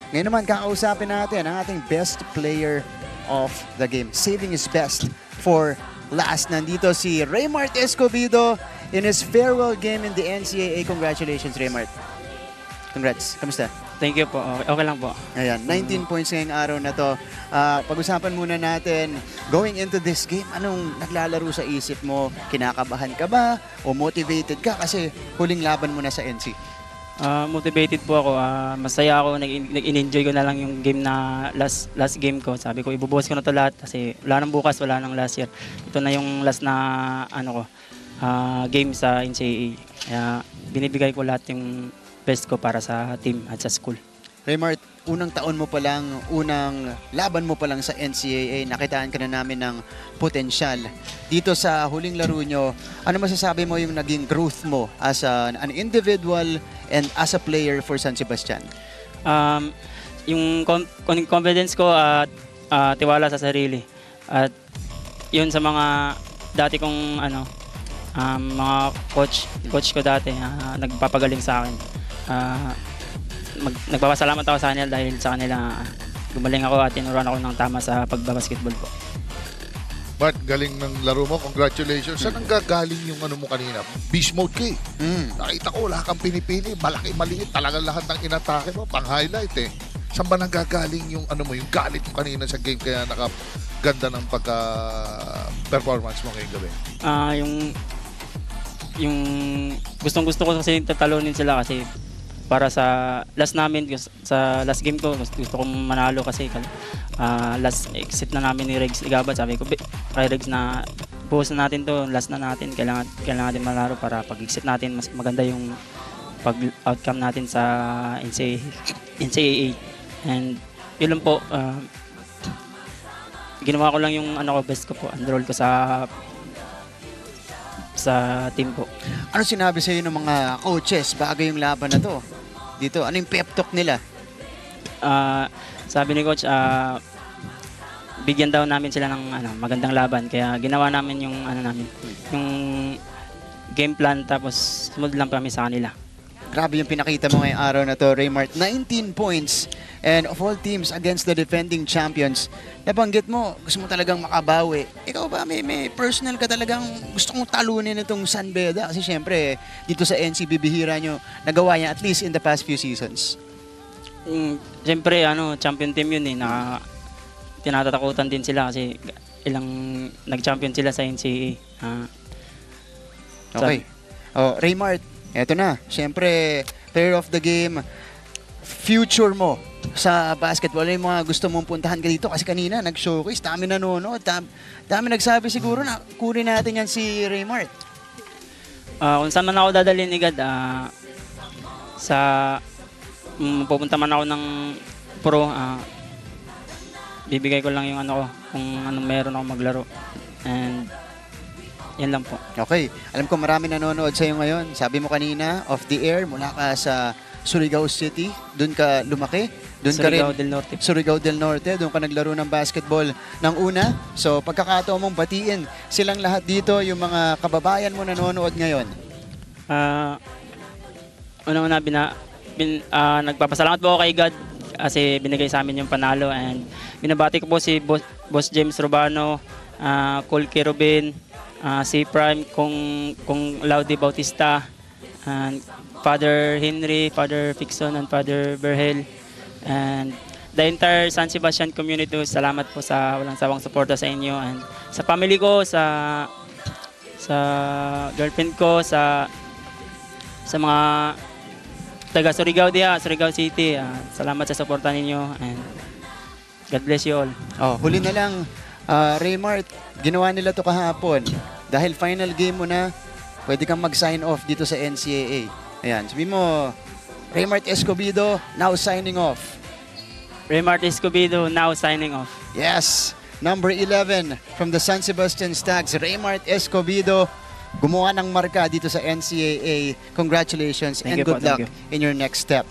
Ngayon naman, kakausapin natin ang ating best player of the game. Saving his best for last. Nandito si Raymart Escobedo in his farewell game in the NCAA. Congratulations, Raymart. Congrats. Kamusta? Thank you po. Okay lang po. Ayan, 19 points ngayong araw na to. Pag-usapan muna natin, going into this game, anong naglalaro sa isip mo? Kinakabahan ka ba? O motivated ka? Kasi huling laban mo na sa NC. Motivated po ako. Masaya ako. Nag-enjoy ko na lang yung game na last game ko. Sabi ko, ibubuhos ko na to lahat kasi wala nang bukas, wala nang last year. Ito na yung last na game sa NCAA. Kaya binibigay ko lahat yung best ko para sa team at sa school. Raymart, unang taon mo pa lang, unang laban mo pa lang sa NCAA, nakitaan ka na namin ng potensyal. Dito sa huling laro nyo, ano masasabi mo yung naging growth mo as an individual and as a player for San Sebastian? Yung confidence ko at tiwala sa sarili. At yun sa mga dati kong mga coach ko dati nagpapagaling sa akin. Nagpapasalamat ako sa kanila dahil sa kanila gumaling ako at tinuruan ako ng tama sa pagbabasketball po. Bart, galing ng laro mo. Congratulations. Saan ang gagaling yung mo kanina? Beast mode ka eh. Nakita ko, wala kang pinipili. Malaki, maliit. Talagang lahat ng inatake mo. Pang-highlight eh. Saan ba nang gagaling yung yung galit mo kanina sa game kaya nakaganda ng pagka-performance mo ngayong gabi? Yung gustong-gusto ko kasi tatalunin sila kasi para sa last namin, sa last game ko, gusto kong manalo kasi last exit na namin ni Regs Igabad. Sabi ko, kay Regs na buhos na natin to, last na natin, kailangan natin manalo para pag-exit natin, mas maganda yung pag-outcome natin sa NCAA. And yun lang po, ginawa ko lang yung best ko po, enroll ko sa team po. Ano sinabi sa iyo ng mga coaches bago yung laban na to? Dito, ano yung pep talk nila? Sabi ni coach, bigyan daw namin sila ng magandang laban. Kaya ginawa namin yung yung game plan tapos sumunod lang kami sa kanila. Grabe yung pinakita mo ngayong araw na to, Raymart. 19 points and of all teams against the defending champions. Nabanggit mo, gusto mo talagang makabawi. Ikaw ba, may personal ka talagang gusto mong talunin itong San Beda? Kasi syempre, dito sa NC, bibihira nyo, nagawa niya at least in the past few seasons. Syempre, champion team yun eh. Tinatatakutan din sila kasi ilang nag-champion sila sa NCAA. Okay. Raymart, eto na. Syempre, player of the game, future mo sa basketball, yung mga gusto mong puntahan ka dito kasi kanina nag-showcase, dami nanonood, dami nagsabi siguro na kunin natin yan si Raymart. Kung saan man ako dadalhin igad, pupunta man ako ng pro, bibigay ko lang yung kung anong meron ako maglaro. And yan lang po. Okay. Alam ko marami nanonood sa'yo ngayon. Sabi mo kanina, off the air, mula ka sa Surigao City, doon ka lumaki. Surigao del Norte. Surigao del Norte, doon ka naglaro ng basketball ng una. So, pagkakataon mong batiin silang lahat dito, yung mga kababayan mo nanonood ngayon. Una-una, nagpapasalamat po ako kay God kasi binigay sa amin yung panalo. And binabati ko po si Boss James Robano, Colky Robin, si Prime, kung Laudy Bautista, and Father Henry, Father Fixon, and Father Berhel, and the entire San Sebastian community. Salamat po sa walang sawang suporta sa inyo, and sa family ko, sa girlfriend ko, sa mga taga Surigao Surigao City. Salamat sa suporta ninyo, and God bless you all. Huli na lang, Raymart, ginawa nila to kahapon. Dahil final game mo na, pwede kang mag-sign off dito sa NCAA. Ayan, sabi mo, Raymart Escobedo, now signing off. Raymart Escobedo, now signing off. Yes, number 11 from the San Sebastian Stags, Raymart Escobedo, gumawa ng marka dito sa NCAA. Congratulations and good luck in your next step.